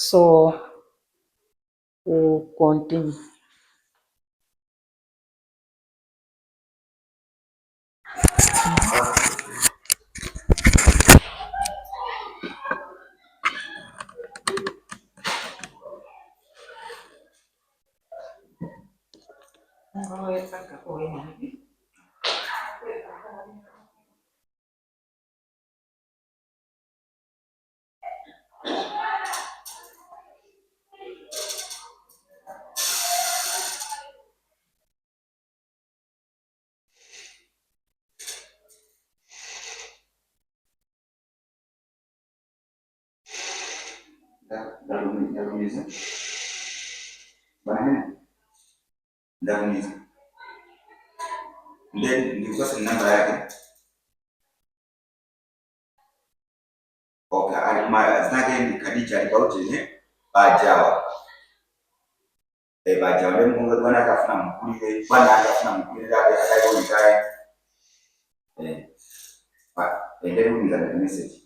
So we'll continue. Ndarumiza banane ndarumiza ndikuwa namba yake. Okay, zinake ndi Khadija alibautine bajawa bajawa lemungu bwana akafuna mkulire abe akayoikaye endele kumiza message.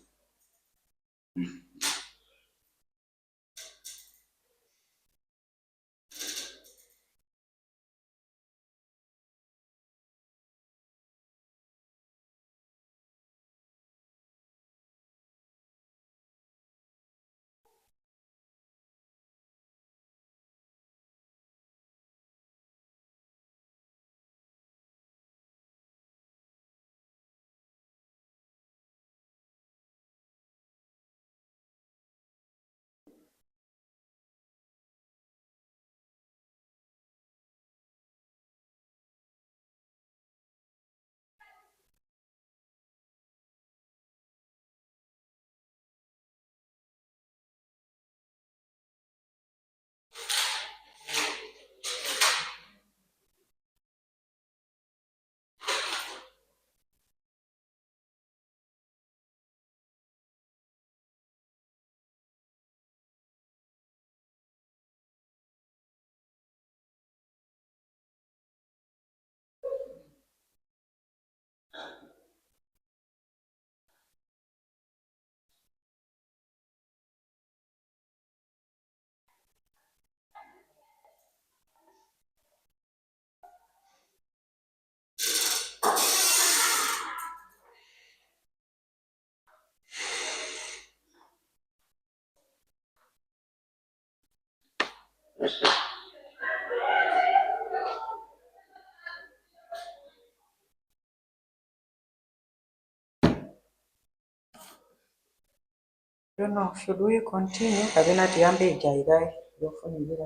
Don't know, should we continue? Kabina tuyambe ijairai yofunira.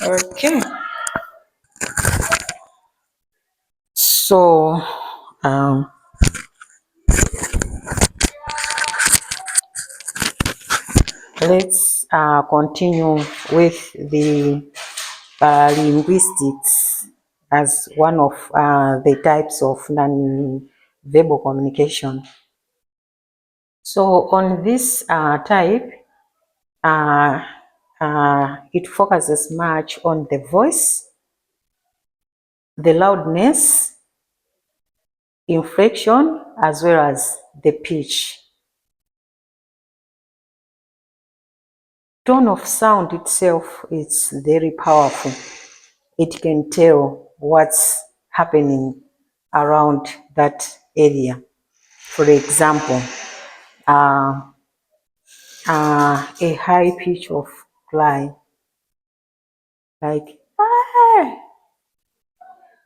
Okay. So let's continue with the linguistics as one of the types of non-verbal communication. So on this type, it focuses much on the voice, the loudness, inflection, as well as the pitch. Tone of sound itself is very powerful. It can tell what's happening around that area. For example, a high pitch of cry, like ah,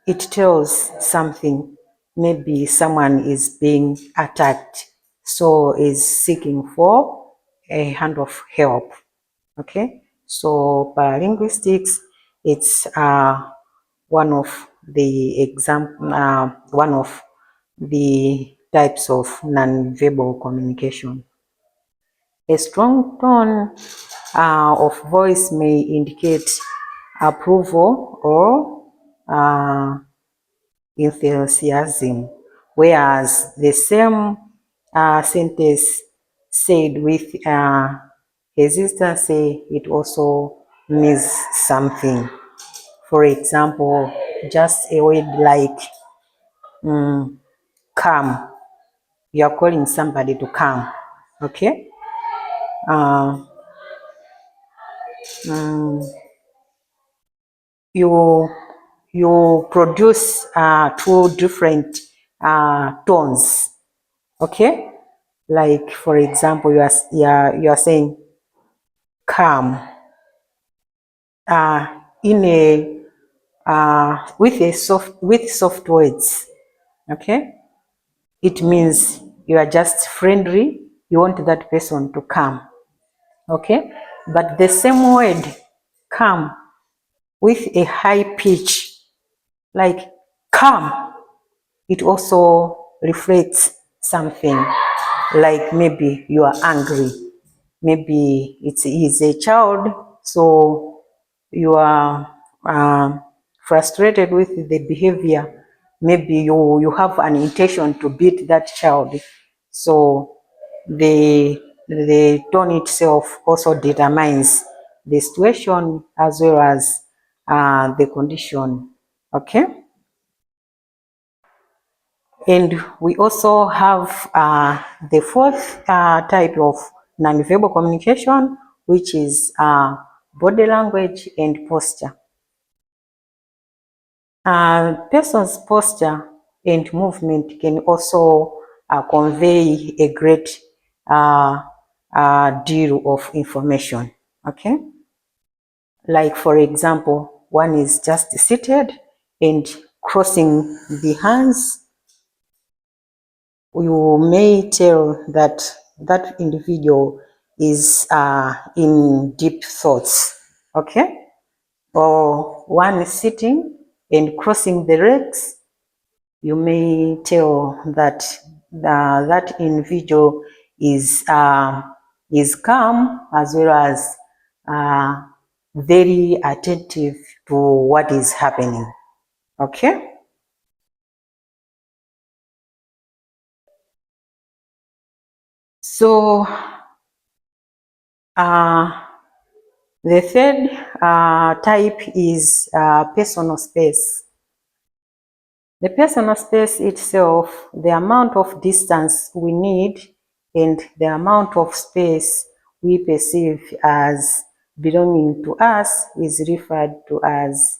it tells something. Maybe someone is being attacked, so is seeking for a hand of help. Okay, so paralinguistics, it's one of the one of the types of non-verbal communication. A strong tone of voice may indicate approval or enthusiasm, whereas the same sentence said with hesitancy, it also means something. For example, just a word like calm, you are calling somebody to come. Okay. You produce two different tones. Okay. Like for example, you are saying come in a with soft words. Okay. It means you are just friendly. You want that person to come. Okay. But the same word come with a high pitch, like come, it also reflects something, like maybe you are angry, maybe it is a child, so you are frustrated with the behavior, maybe you have an intention to beat that child, so the tone itself also determines the situation as well as the condition. Okay. And we also have the fourth type of nonverbal communication, which is body language and posture. Person's posture and movement can also convey a great deal of information. Okay. Like for example, one is just seated and crossing the hands. You may tell that that individual is in deep thoughts. Okay. Or one is sitting and crossing the legs. You may tell that that individual is calm as well as very attentive to what is happening. Okay. So the third type is personal space. The personal space itself, the amount of distance we need and the amount of space we perceive as belonging to us is referred to as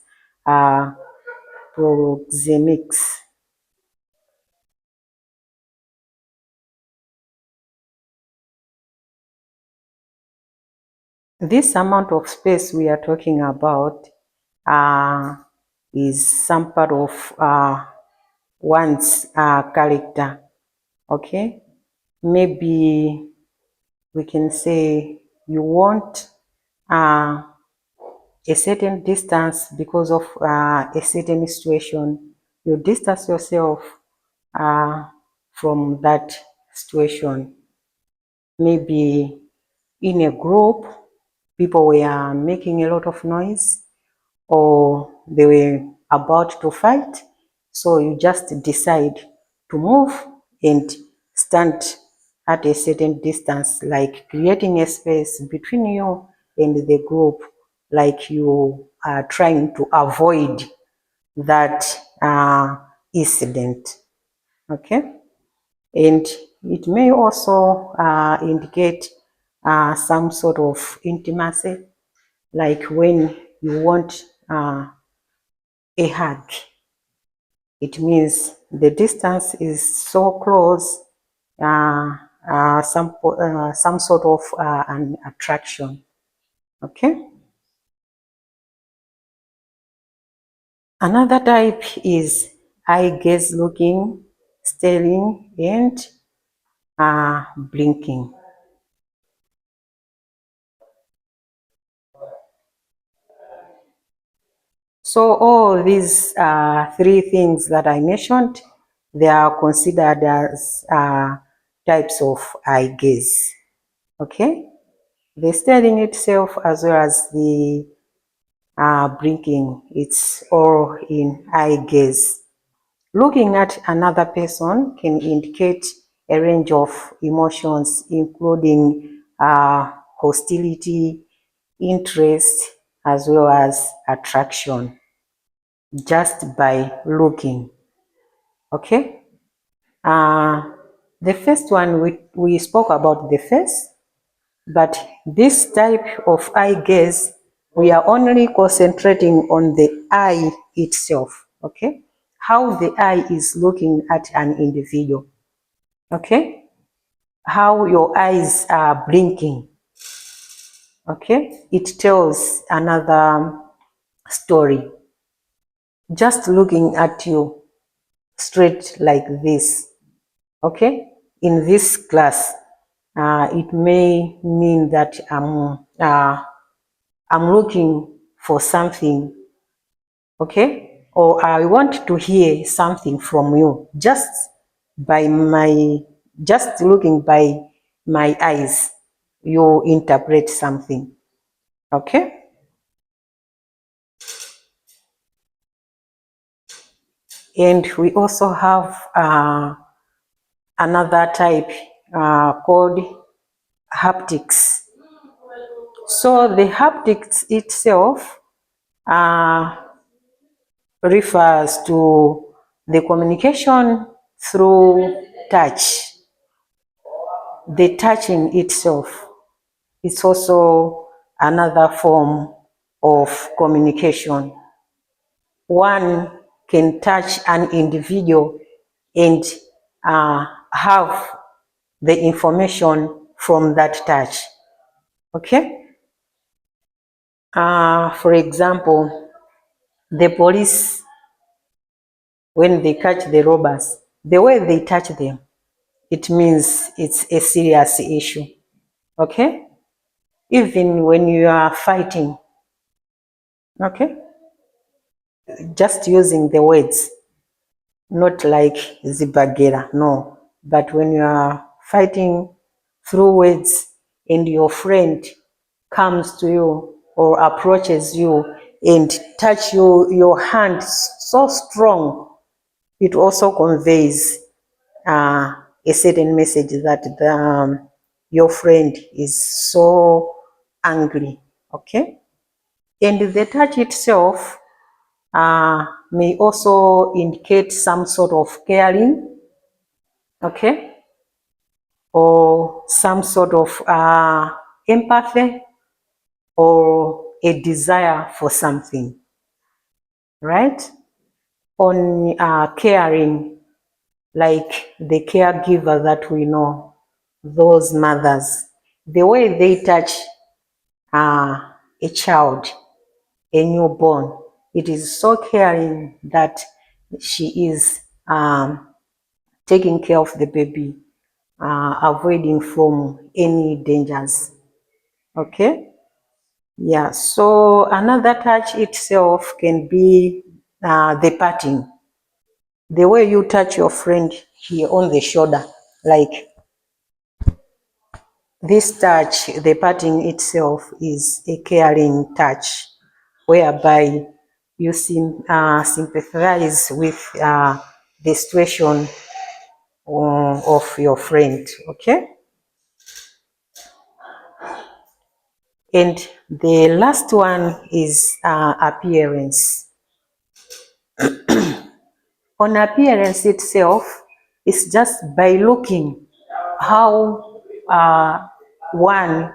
proxemics. This amount of space we are talking about is some part of one's character. Okay, maybe we can say you want a certain distance because of a certain situation. You distance yourself from that situation. Maybe in a group, people were making a lot of noise or they were about to fight. So you just decide to move and stand at a certain distance, like creating a space between you and the group, like you are trying to avoid that incident. Okay. And it may also indicate some sort of intimacy, like when you want a hug. It means the distance is so close, some sort of an attraction. Okay. Another type is eye gaze looking, staring, and blinking. So all these three things that I mentioned, they are considered as types of eye gaze. Okay. The staring itself as well as the blinking, it's all in eye gaze. Looking at another person can indicate a range of emotions, including hostility, interest, as well as attraction, just by looking. Okay. The first one, we spoke about the face, but this type of eye gaze, we are only concentrating on the eye itself, okay? How the eye is looking at an individual, okay? How your eyes are blinking, okay? It tells another story. Just looking at you straight like this, okay? In this class, it may mean that I'm looking for something, okay? Or I want to hear something from you just looking by my eyes, you interpret something, okay? And we also have another type called haptics. So the haptics itself refers to the communication through touch. The touching itself is also another form of communication. One can touch an individual and have the information from that touch, okay? For example, the police, when they catch the robbers, the way they touch them, it means it's a serious issue, okay? Even when you are fighting, okay? Just using the words, not like Zibagera, no. But when you are fighting through words and your friend comes to you or approaches you and touch your hand so strong, it also conveys a certain message that your friend is so angry, okay? And the touch itself may also indicate some sort of caring, okay? Or some sort of empathy or a desire for something, right? On caring, like the caregiver that we know, those mothers, the way they touch a child, a newborn, it is so caring that she is taking care of the baby, avoiding from any dangers, okay? Yeah, so another touch itself can be the patting. The way you touch your friend here on the shoulder, like this touch, the patting itself is a caring touch, whereby you sympathize with the situation of your friend, okay? And the last one is appearance. On appearance itself, it's just by looking how one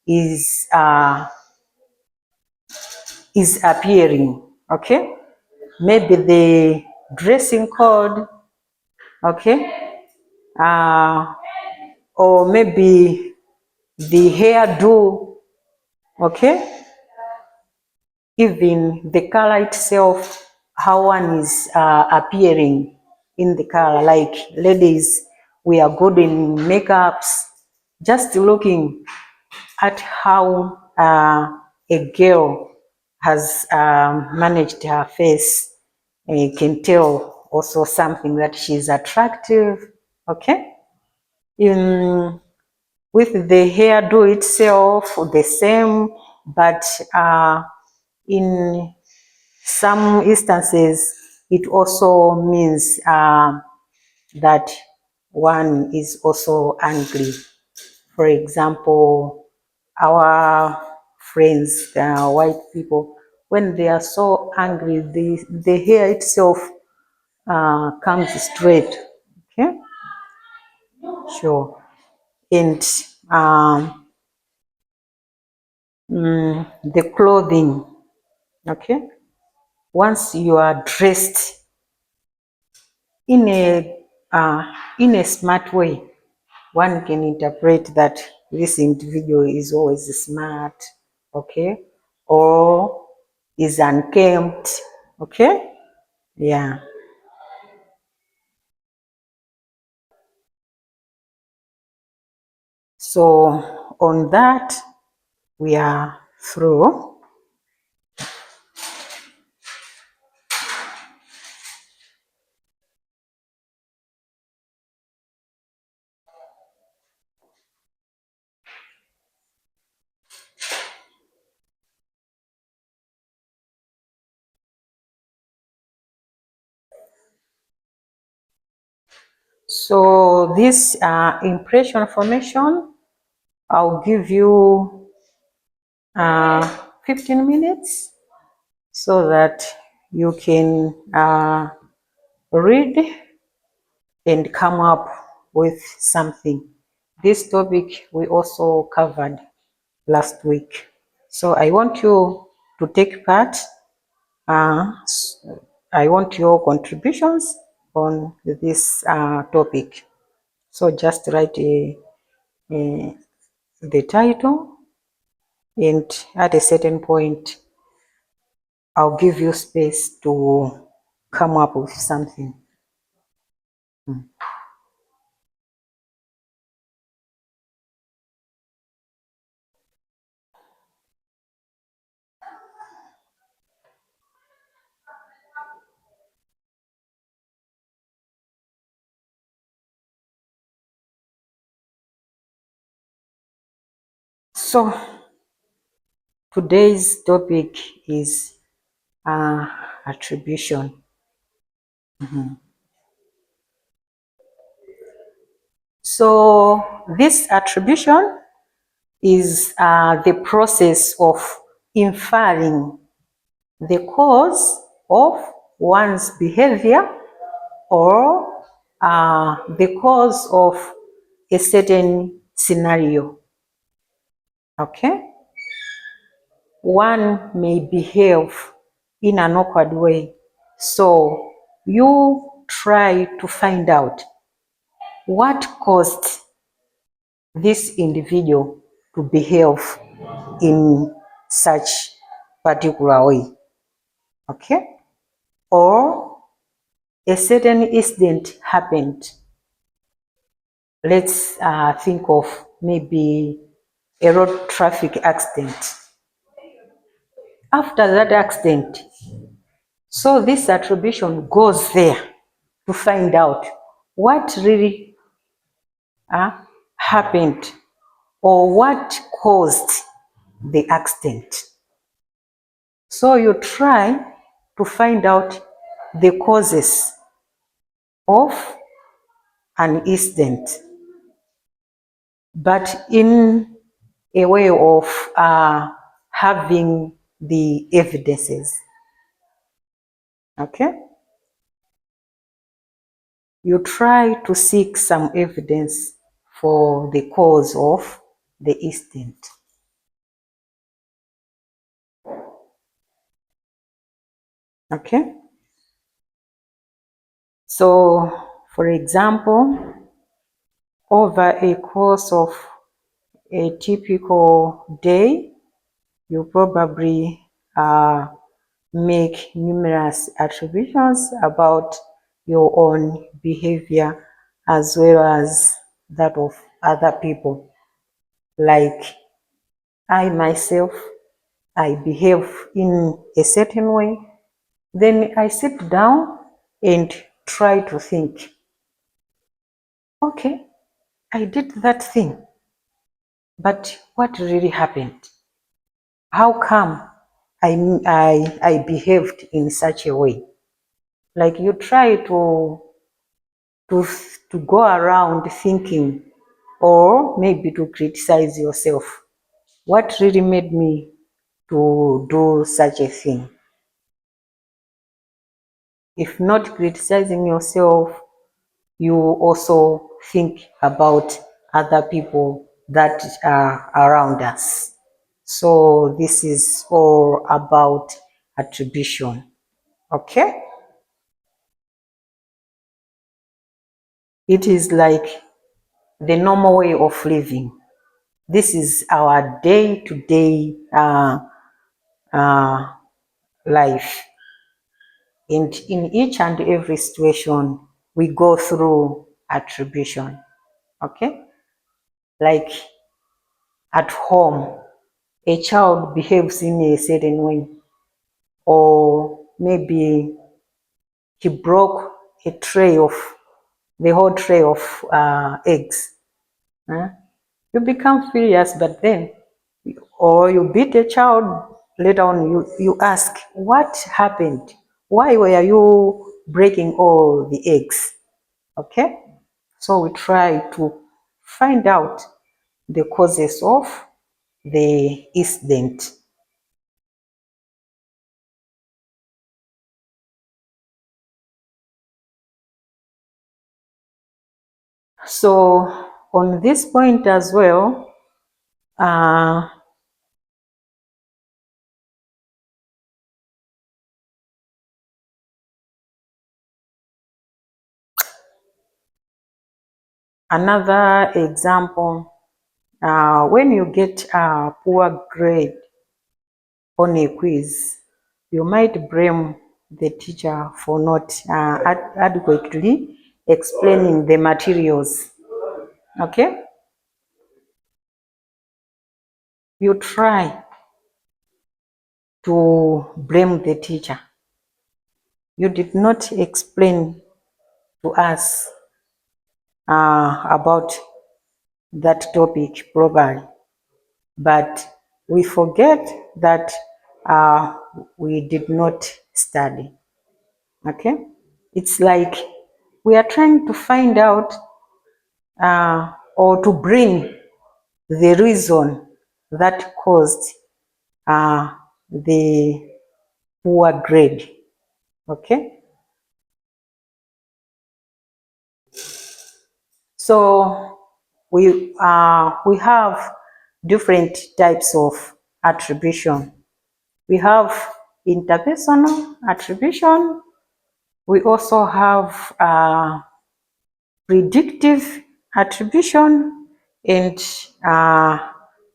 is appearing, okay? Maybe the dressing code, okay? Or maybe the hairdo, okay? Even the color itself, how one is appearing in the color. Like ladies, we are good in makeups. Just looking at how a girl has managed her face, you can tell also something that she's attractive, okay? With the hairdo itself, the same, but in some instances, it also means that one is also angry. For example, our friends, white people, when they are so angry, the hair itself comes straight, okay? Sure. And the clothing, okay? Once you are dressed in a smart way, one can interpret that this individual is always smart, okay, or is unkempt, okay, yeah. So on that we are through. So this impression formation, I'll give you 15 minutes so that you can read and come up with something. This topic we also covered last week. So I want you to take part. I want your contributions on this topic. So just write the title, and at a certain point I'll give you space to come up with something. So today's topic is attribution. So this attribution is the process of inferring the cause of one's behavior or the cause of a certain scenario. Okay? One may behave in an awkward way. So you try to find out what caused this individual to behave in such particular way. Okay? Or a certain incident happened. Let's think of maybe a road traffic accident. After that accident, so this attribution goes there to find out what really happened or what caused the accident. So you try to find out the causes of an incident, but in a way of having the evidences. Okay? You try to seek some evidence for the cause of the incident. Okay? So, for example, over a course of a typical day, you probably make numerous attributions about your own behavior as well as that of other people. Like I myself, I behave in a certain way, then I sit down and try to think, okay, I did that thing, but what really happened? How come I behaved in such a way? Like you try to go around thinking, or maybe to criticize yourself. What really made me to do such a thing? If not criticizing yourself, you also think about other people that are around us. So this is all about attribution. Okay? It is like the normal way of living. This is our day-to-day life. And in each and every situation, we go through attribution. Okay? Like at home, a child behaves in a certain way, or maybe he broke the whole tray of eggs. Huh? You become furious, but then, or you beat a child, later on you ask, what happened? Why were you breaking all the eggs? Okay? So we try to find out the causes of the incident. So on this point as well, another example, when you get a poor grade on a quiz, you might blame the teacher for not adequately explaining the materials. Okay? You try to blame the teacher. You did not explain to us about that topic properly, but we forget that we did not study. Okay? It's like we are trying to find out or to bring the reason that caused the poor grade. Okay? So we have different types of attribution. We have interpersonal attribution. We also have predictive attribution and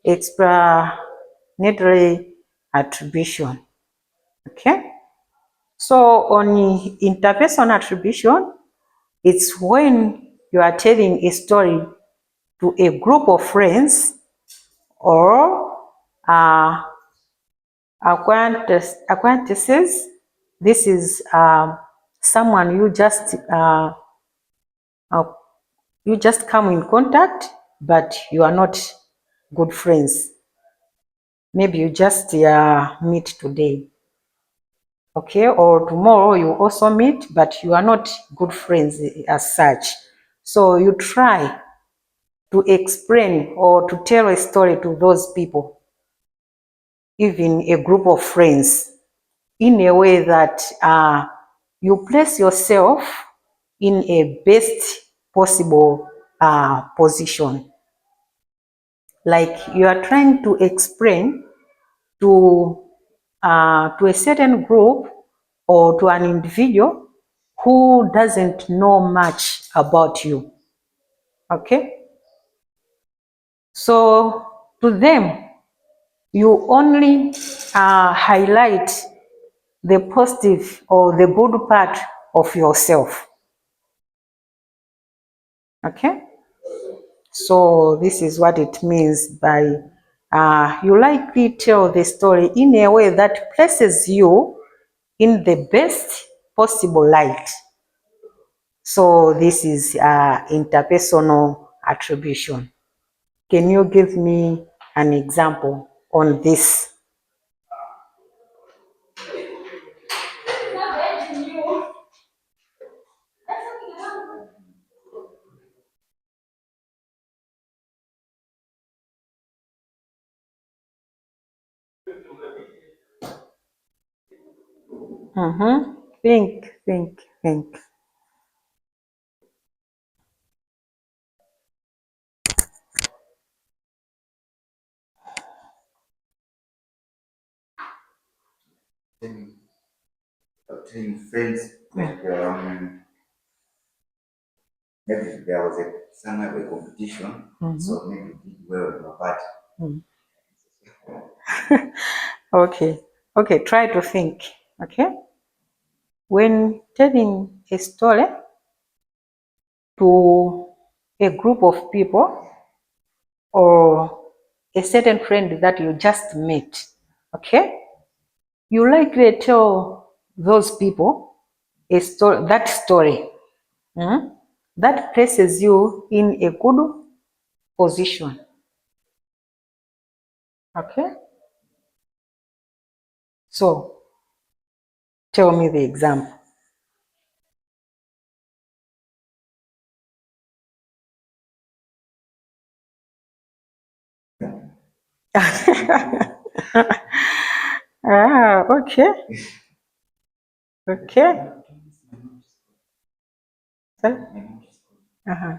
explanatory attribution. Okay? So on interpersonal attribution, it's when you are telling a story to a group of friends or acquaintances. This is someone you just come in contact, but you are not good friends. Maybe you just meet today, okay, or tomorrow you also meet, but you are not good friends as such. So you try to explain or to tell a story to those people, even a group of friends, in a way that you place yourself in a best possible position. Like you are trying to explain to a certain group or to an individual who doesn't know much about you. Okay? So to them, you only highlight the positive or the good part of yourself. Okay? So this is what it means by you likely tell the story in a way that places you in the best possible light. So this is interpersonal attribution. Can you give me an example on this? Think. telling, telling friends like maybe there was some of a competition, so maybe you did well in your part. Okay, okay, try to think. Okay, when telling a story to a group of people or a certain friend that you just met, okay, you likely tell those people a story, that story that places you in a good position. Okay, so tell me the example. Okay, okay. Uh-huh.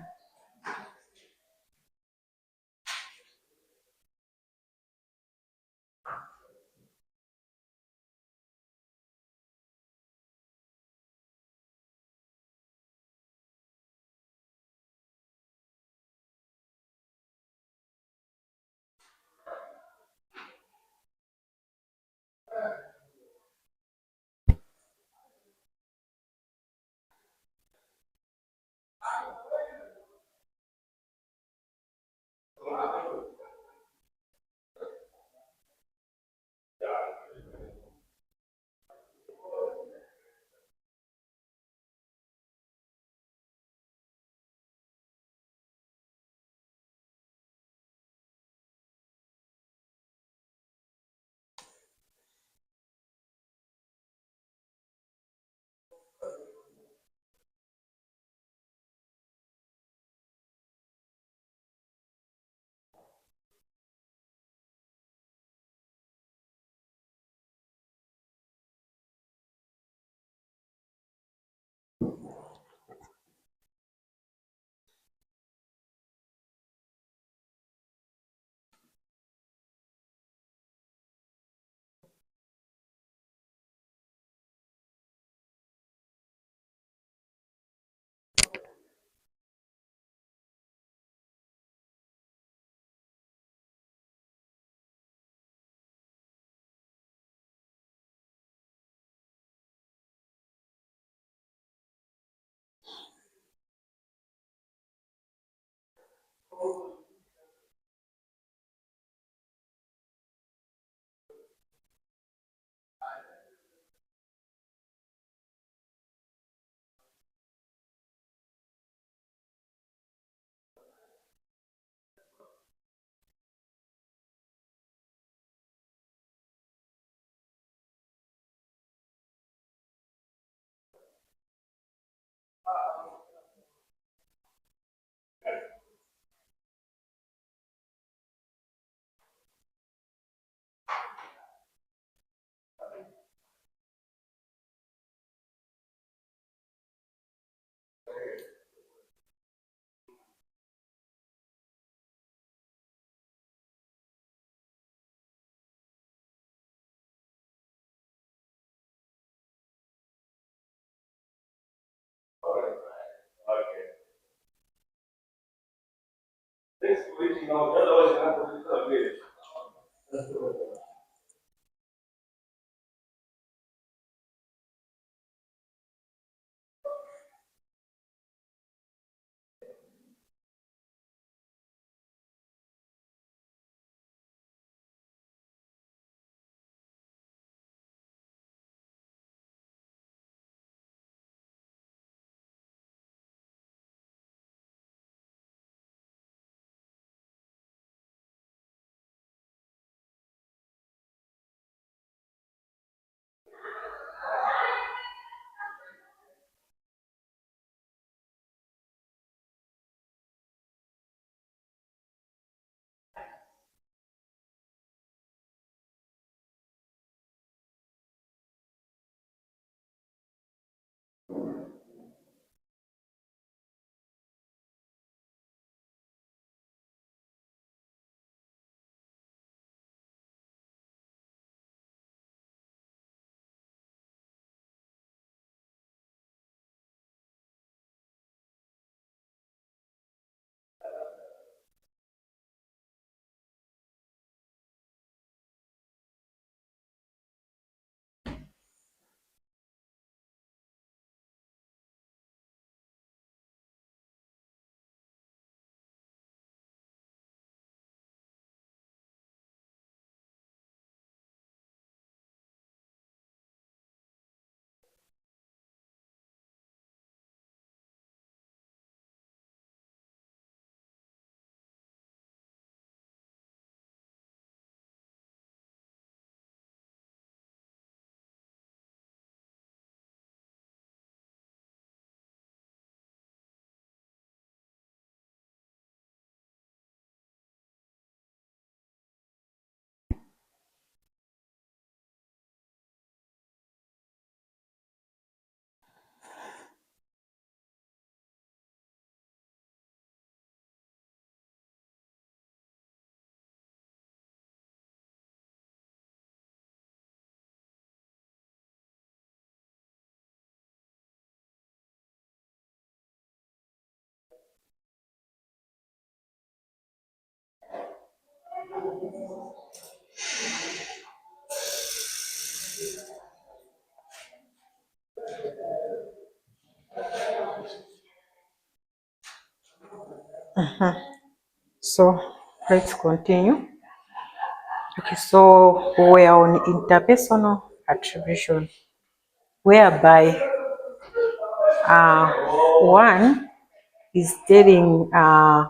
So let's continue. Okay, so we are on interpersonal attribution, whereby one is telling a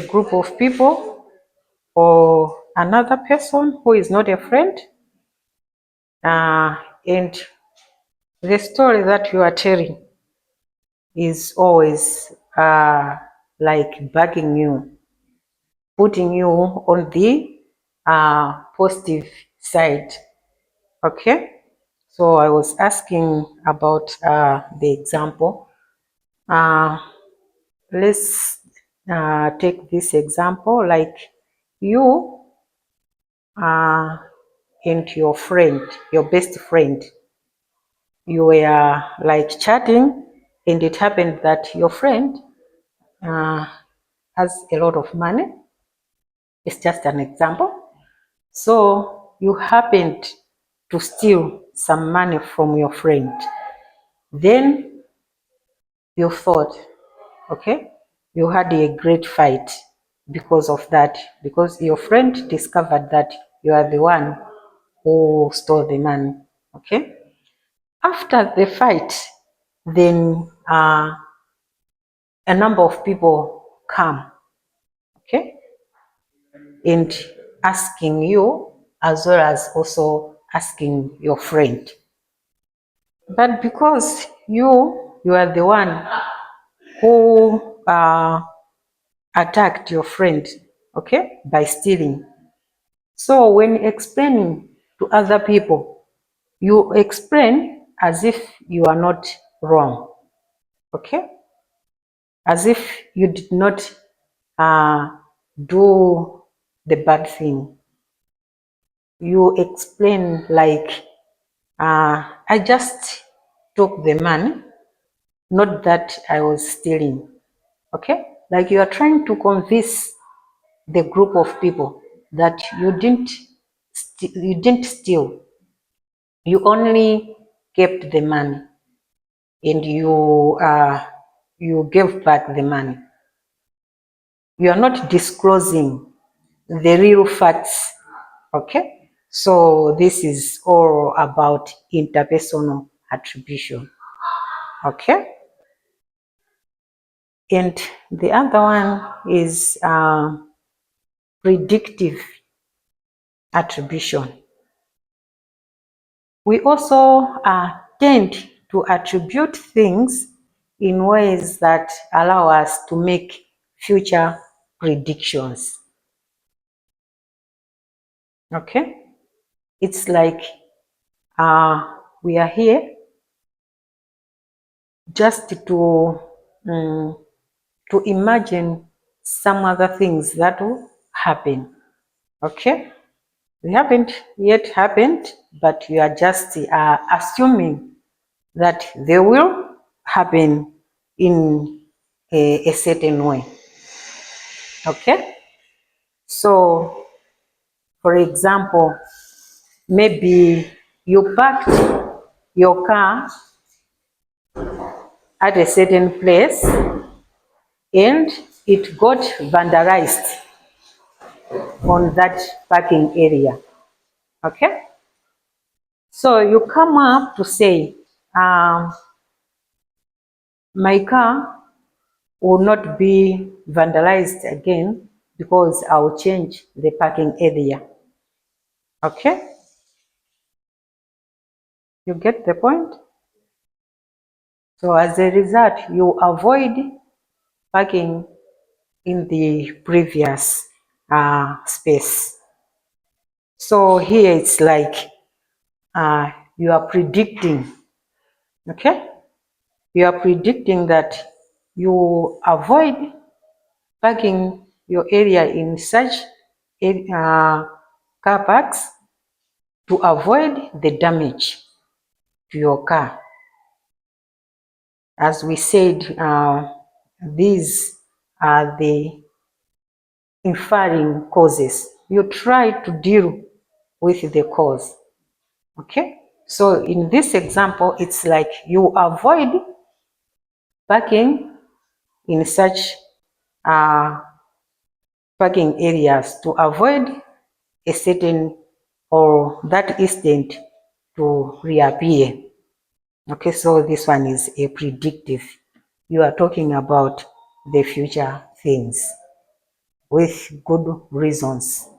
group of people or another person who is not a friend, and the story that you are telling is always like bugging you, putting you on the positive side. Okay, so I was asking about the example. Let's take this example, like you and your friend, your best friend, you were like chatting, and it happened that your friend has a lot of money. It's just an example. So you happened to steal some money from your friend. Then you thought, okay, you had a great fight because of that, because your friend discovered that you are the one who stole the money. Okay. After the fight, then a number of people come, okay, and asking you, as well as also asking your friend. But because you are the one who attacked your friend, okay, by stealing. So when explaining to other people, you explain as if you are not wrong, okay, as if you did not do the bad thing. You explain like, I just took the money, not that I was stealing. Okay, like you are trying to convince the group of people that you didn't steal. You only kept the money, and you gave back the money. You are not disclosing the real facts. Okay, so this is all about interpersonal attribution. Okay, and the other one is predictive attribution. We also tend to attribute things in ways that allow us to make future predictions. Okay, it's like we are here just to imagine some other things that will happen. Okay, they haven't yet happened, but you are just assuming that they will happen in a certain way. Okay, so for example, maybe you parked your car at a certain place and it got vandalized on that parking area. Okay, so you come up to say, my car will not be vandalized again because I'll change the parking area. Okay, you get the point? So as a result, you avoid parking in the previous space. So here it's like you are predicting, okay? You are predicting that you avoid parking your area in such car parks to avoid the damage to your car. As we said, these are the inferring causes. You try to deal with the cause. Okay? So in this example, it's like you avoid parking in such parking areas to avoid a certain or that incident to reappear. Okay, so this one is a predictive. You are talking about the future things with good reasons.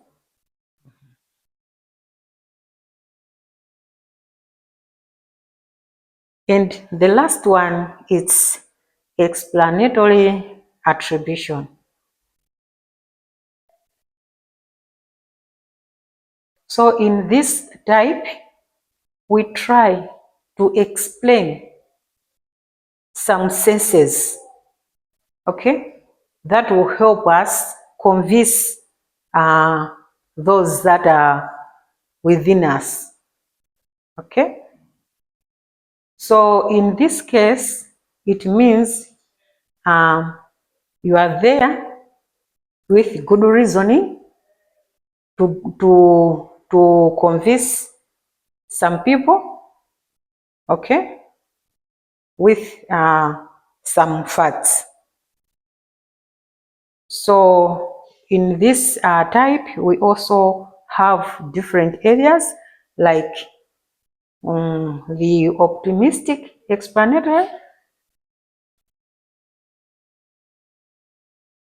And the last one is explanatory attribution. So in this type, we try to explain some senses, okay, that will help us convince those that are within us, okay. So in this case, it means you are there with good reasoning to convince some people, okay, with some facts. So in this type, we also have different areas like the optimistic explanatory,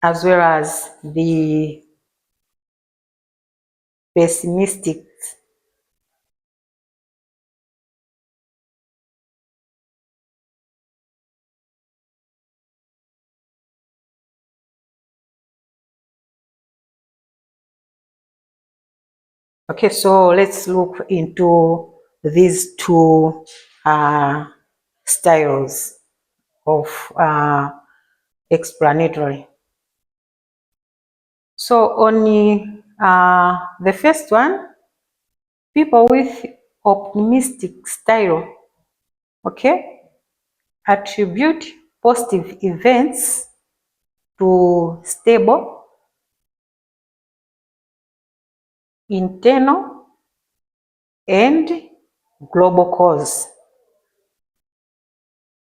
as well as the pessimistic. Okay, so let's look into these two styles of explanatory. So on the first one, people with optimistic style, okay, attribute positive events to stable, internal, and global cause.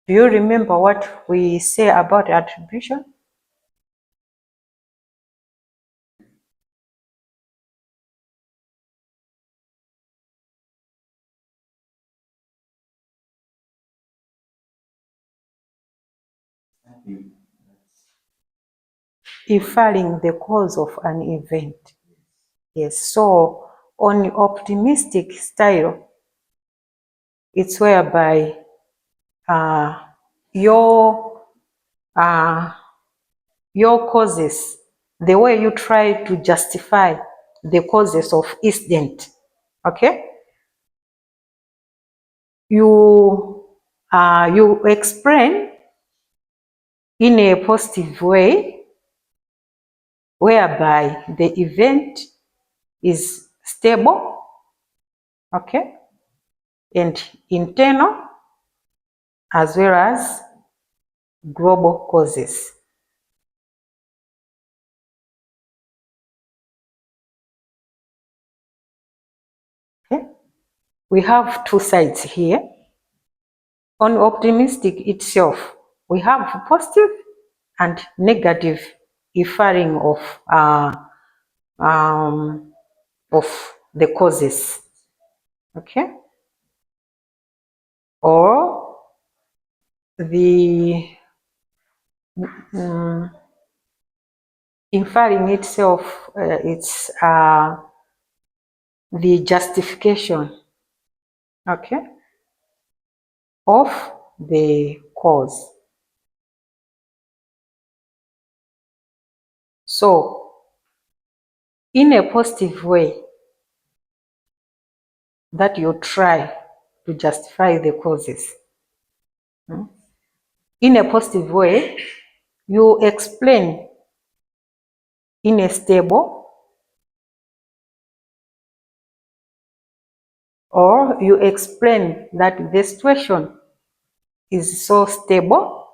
Do you remember what we say about attribution? Inferring the cause of an event. Yes, so on optimistic style, it's whereby your causes, the way you try to justify the causes of incident, okay? You explain in a positive way, whereby the event is stable, okay, and internal, as well as global causes. Okay, we have two sides here. On optimistic itself, we have positive and negative inferring of the causes, okay, or the inferring itself, it's the justification, okay, of the cause. So in a positive way, that you try to justify the causes. In a positive way, you explain in a stable, or you explain that the situation is so stable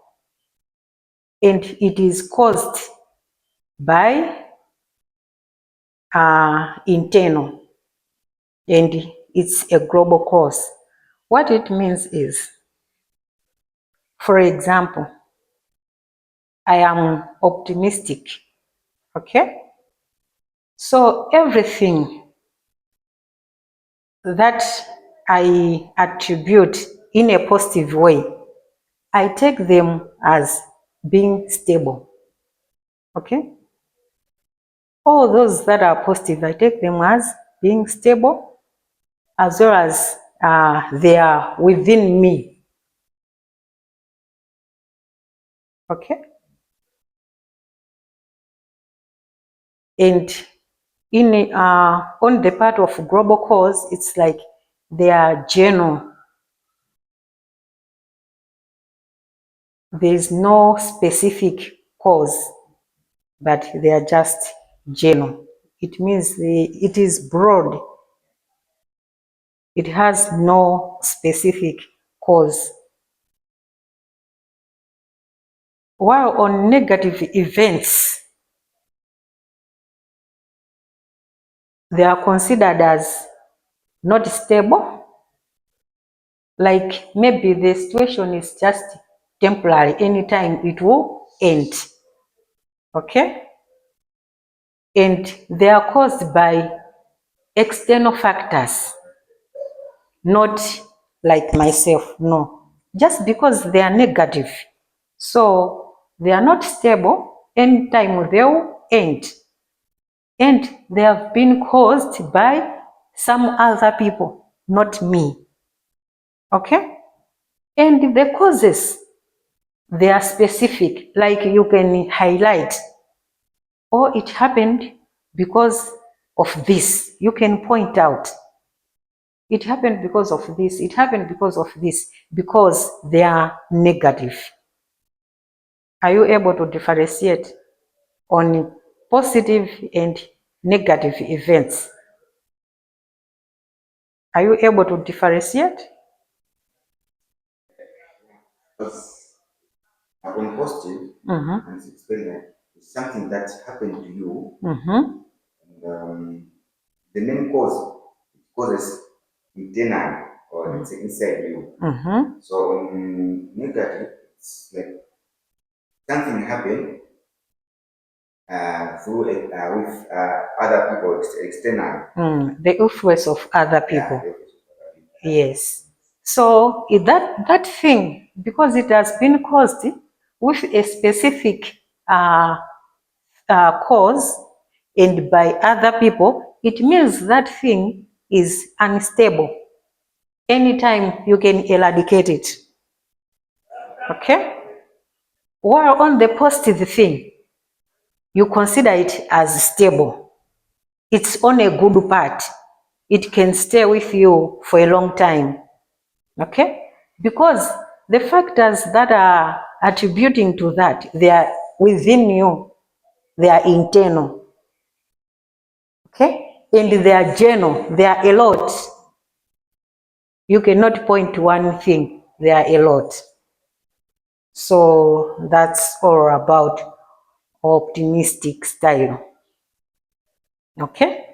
and it is caused by internal, and it's a global cause. What it means is, for example, I am optimistic, okay? So everything that I attribute in a positive way, I take them as being stable, okay? All those that are positive, I take them as being stable, as well as they are within me, okay? And in on the part of global cause, it's like they are general. There is no specific cause, but they are just general. It means it is broad. It has no specific cause. While on negative events, they are considered as not stable. Like maybe the situation is just temporary, anytime it will end. Okay? And they are caused by external factors, not like myself, no. Just because they are negative. So they are not stable, anytime they will end. And they have been caused by some other people, not me. Okay? And the causes, they are specific, like you can highlight, or it happened because of this. You can point out, it happened because of this, it happened because of this, because they are negative. Are you able to differentiate on positive and negative events? Are you able to differentiate? Because on positive, and it's explain that it's something that happened to you, and the main cause causes internal or it's inside you. So on negative, it's like something happened through with other people external. The influence of other people. Yeah, Yes. So that thing, because it has been caused with a specific cause and by other people, it means that thing is unstable. Anytime you can eradicate it. Okay? While on the positive thing, you consider it as stable. It's on a good part. It can stay with you for a long time. Okay? Because the factors that are attributing to that, they are within you. They are internal. Okay? And they are general. They are a lot. You cannot point to one thing. They are a lot. So that's all about optimistic style. Okay?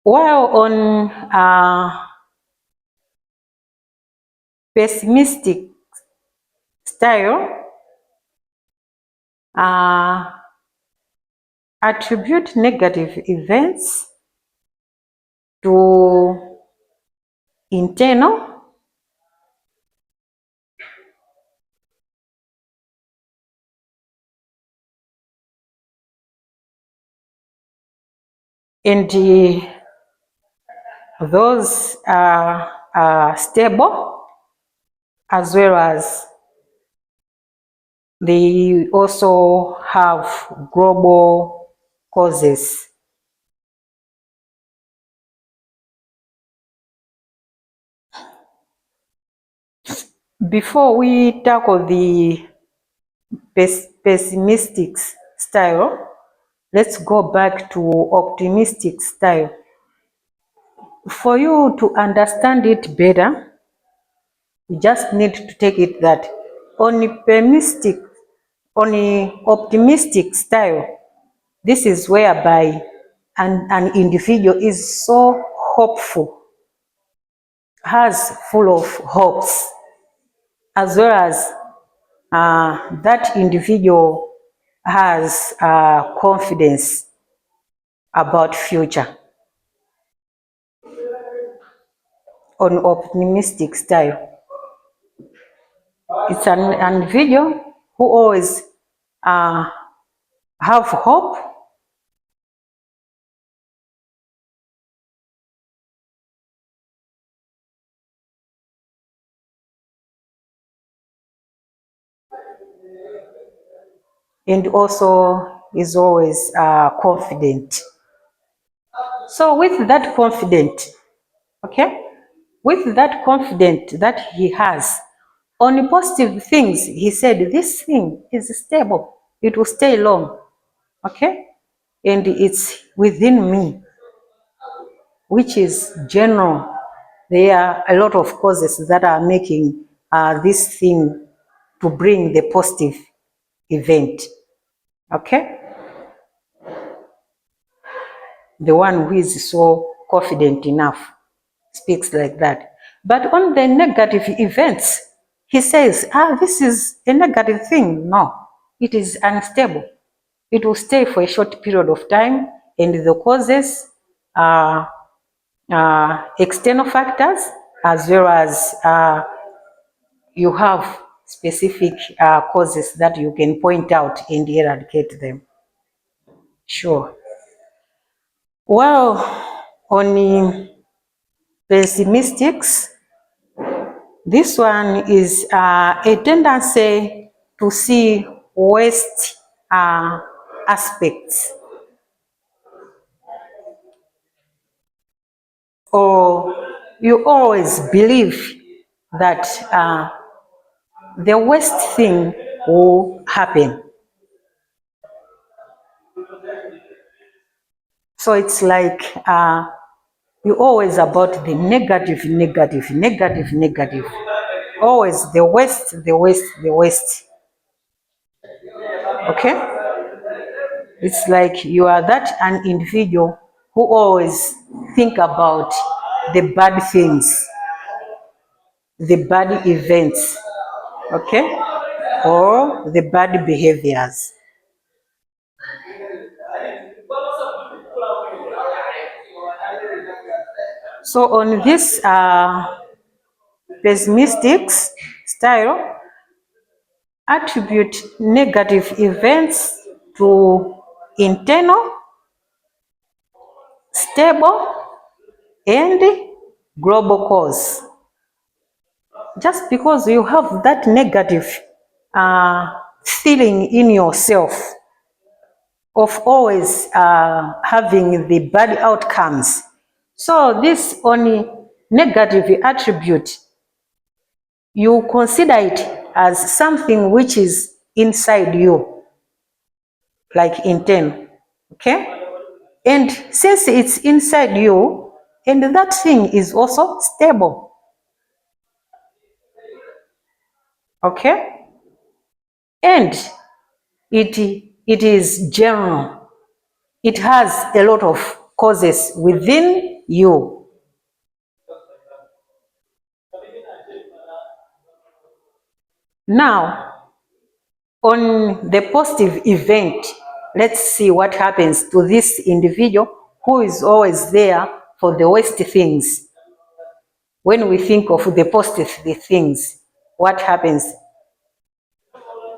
While on pessimistic style, attribute negative events to internal and those are stable, as well as they also have global causes. Before we tackle the pessimistic style, let's go back to optimistic style. For you to understand it better, you just need to take it that on optimistic style, This is whereby an individual is so hopeful, has full of hopes, as well as that individual has confidence about future. On optimistic style, it's an individual who always have hope, and also is always confident. So with that confident, okay, with that confidence that he has on positive things, he said this thing is stable, it will stay long, okay, and it's within me, which is general. There are a lot of causes that are making this thing to bring the positive event, okay. The one who is so confident enough speaks like that. But on the negative events, he says, this is a negative thing. No, it is unstable. It will stay for a short period of time, and the causes are external factors, as well as you have specific causes that you can point out and eradicate them. Sure. Well, on pessimistics, this one is a tendency to see worst aspects, or you always believe that the worst thing will happen. So it's like you always about the negative, negative, negative, negative. Always the worst, the worst, the worst. Okay? It's like you are that an individual who always think about the bad things, the bad events, okay, or the bad behaviors. So on this pessimistic style, attribute negative events to internal, stable, and global cause. Just because you have that negative feeling in yourself of always having the bad outcomes. So this only negative attribute, you consider it as something which is inside you, like internal, okay? And since it's inside you, and that thing is also stable, okay? And it is general. It has a lot of causes within you. Now, on the positive event, let's see what happens to this individual who is always there for the worst things. When we think of the positive things, what happens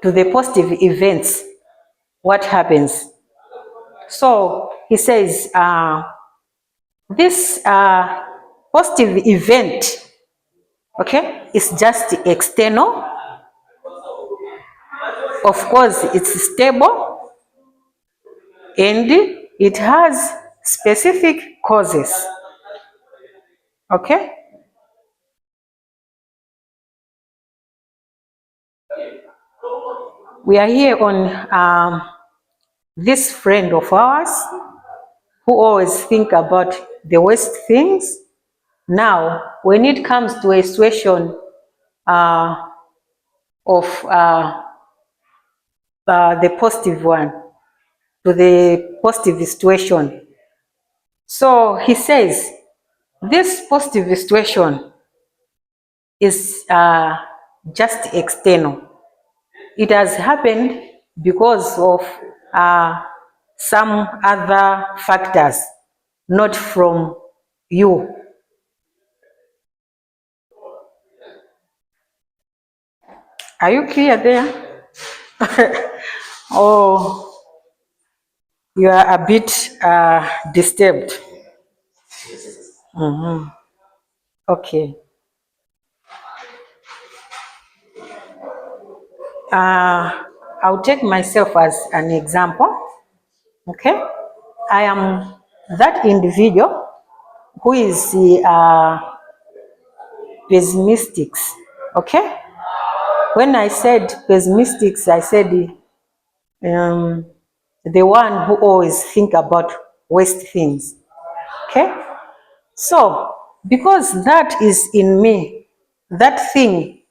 to the positive events? What happens? So he says, this positive event, okay, is just external. Of course, it's stable and it has specific causes, okay? We are here on this friend of ours who always think about the worst things. Now, when it comes to a situation of the positive one, to the positive situation. So he says, this positive situation is just external. It has happened because of some other factors, not from you. Are you clear there? Oh, you are a bit disturbed. Okay. I'll take myself as an example. Okay. I am that individual who is pessimistics. Okay. When I said pessimistics, I said um, the one who always think about waste things. Okay. So because that is in me, that thing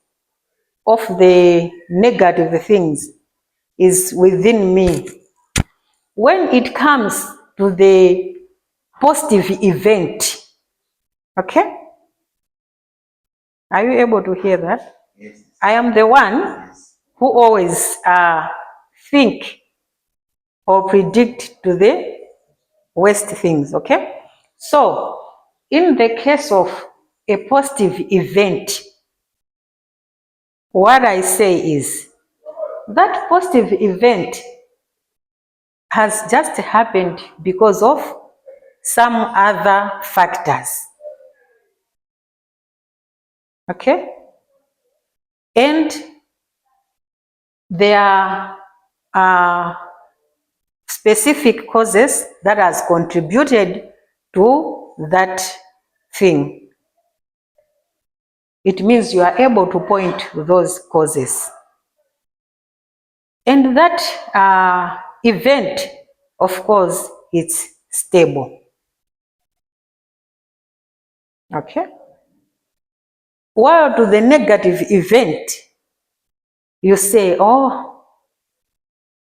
of the negative things is within me. When it comes to the positive event, okay? Are you able to hear that? Yes. I am the one who always think or predict to the worst things, okay? So, in the case of a positive event, what I say is that positive event has just happened because of some other factors, okay? And there are specific causes that has contributed to that thing. It means you are able to point to those causes. And that event, of course, it's stable. Okay? While to the negative event, you say, oh,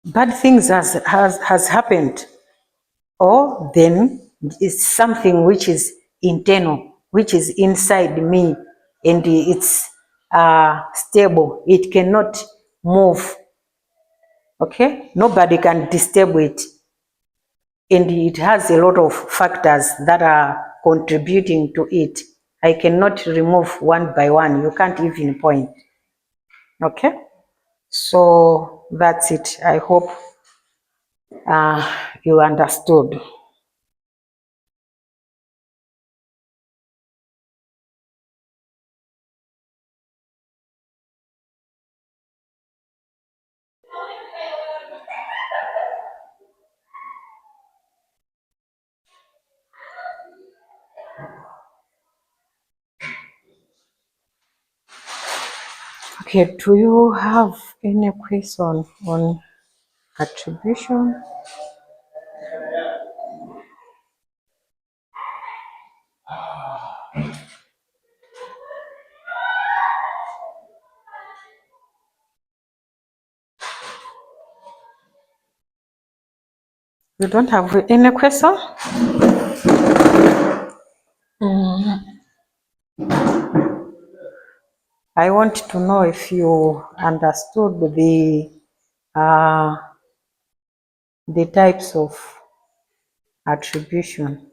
bad things has happened. Or then it's something which is internal, which is inside me, and it's stable. It cannot move. Okay? Nobody can disturb it. And it has a lot of factors that are contributing to it. I cannot remove one by one. You can't even point. Okay? So that's it. I hope you understood. Okay, do you have any question on attribution? You don't have any question? I want to know if you understood uh, the types of attribution.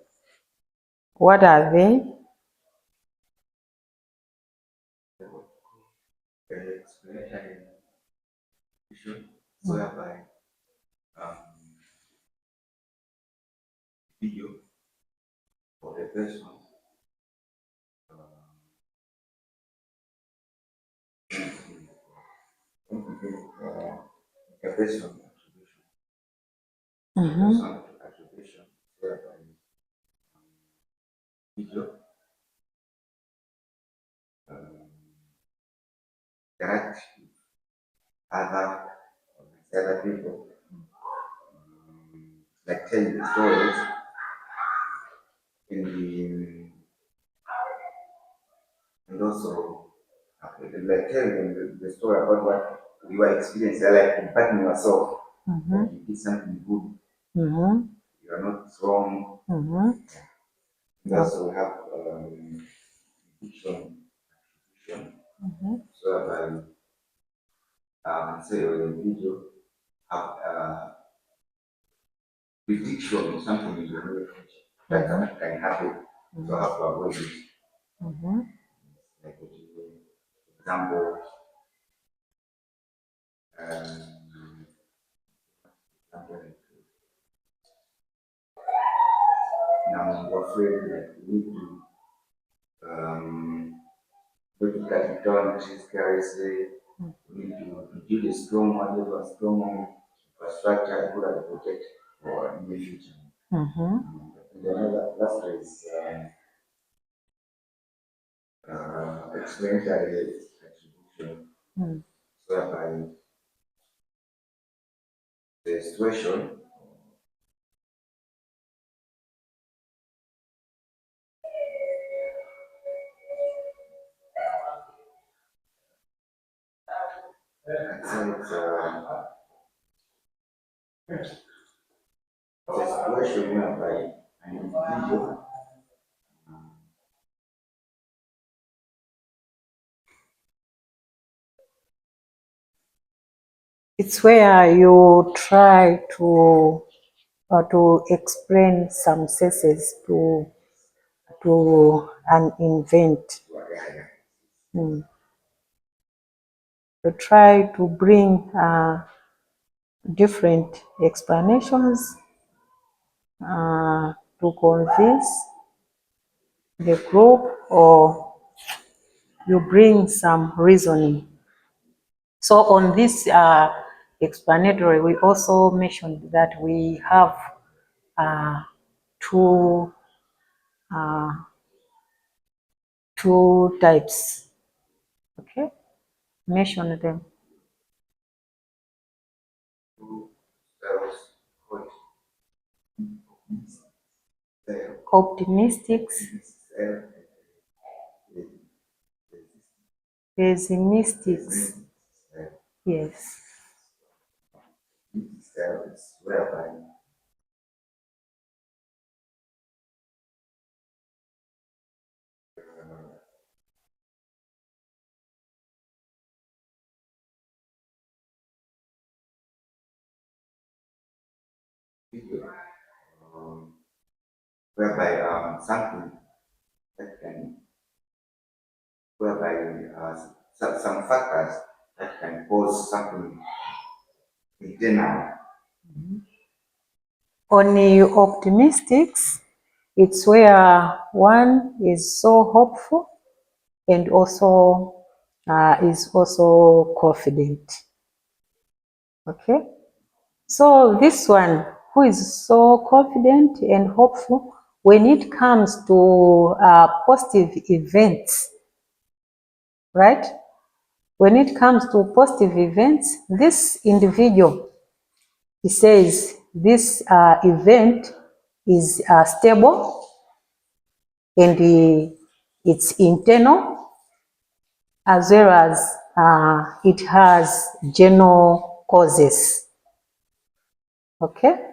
What are they? Explanatory issue whereby video for the person a person attribution whereby video interact with other people, like telling the stories in the and also like telling them the story about what you are experiencing, like impacting yourself. You did something good You are not wrong. Also, we have prediction. So say in a video, have prediction of something in the near future that can happen. So have to avoid it. Like example, now we're afraid that we need to look at the dawn, which is carelessly. We need to build a strong one, have a strong infrastructure, good at the project for in the future. And another last is experiential attribution, whereby the situation it's the situation whereby an individual it's where you try to explain some senses to an event. To try to bring different explanations to convince the group, or you bring some reasoning. So on this explanatory, we also mentioned that we have two types. Okay, mention them. Optimistics, pessimistics. Yes. whereby something that can, whereby some factors that can cause something internal. On the optimistics, it's where one is so hopeful and also is also confident. Okay, so this one who is so confident and hopeful, when it comes to positive events, right? When it comes to positive events, this individual, he says this event is stable and it's internal, as well as it has general causes. Okay?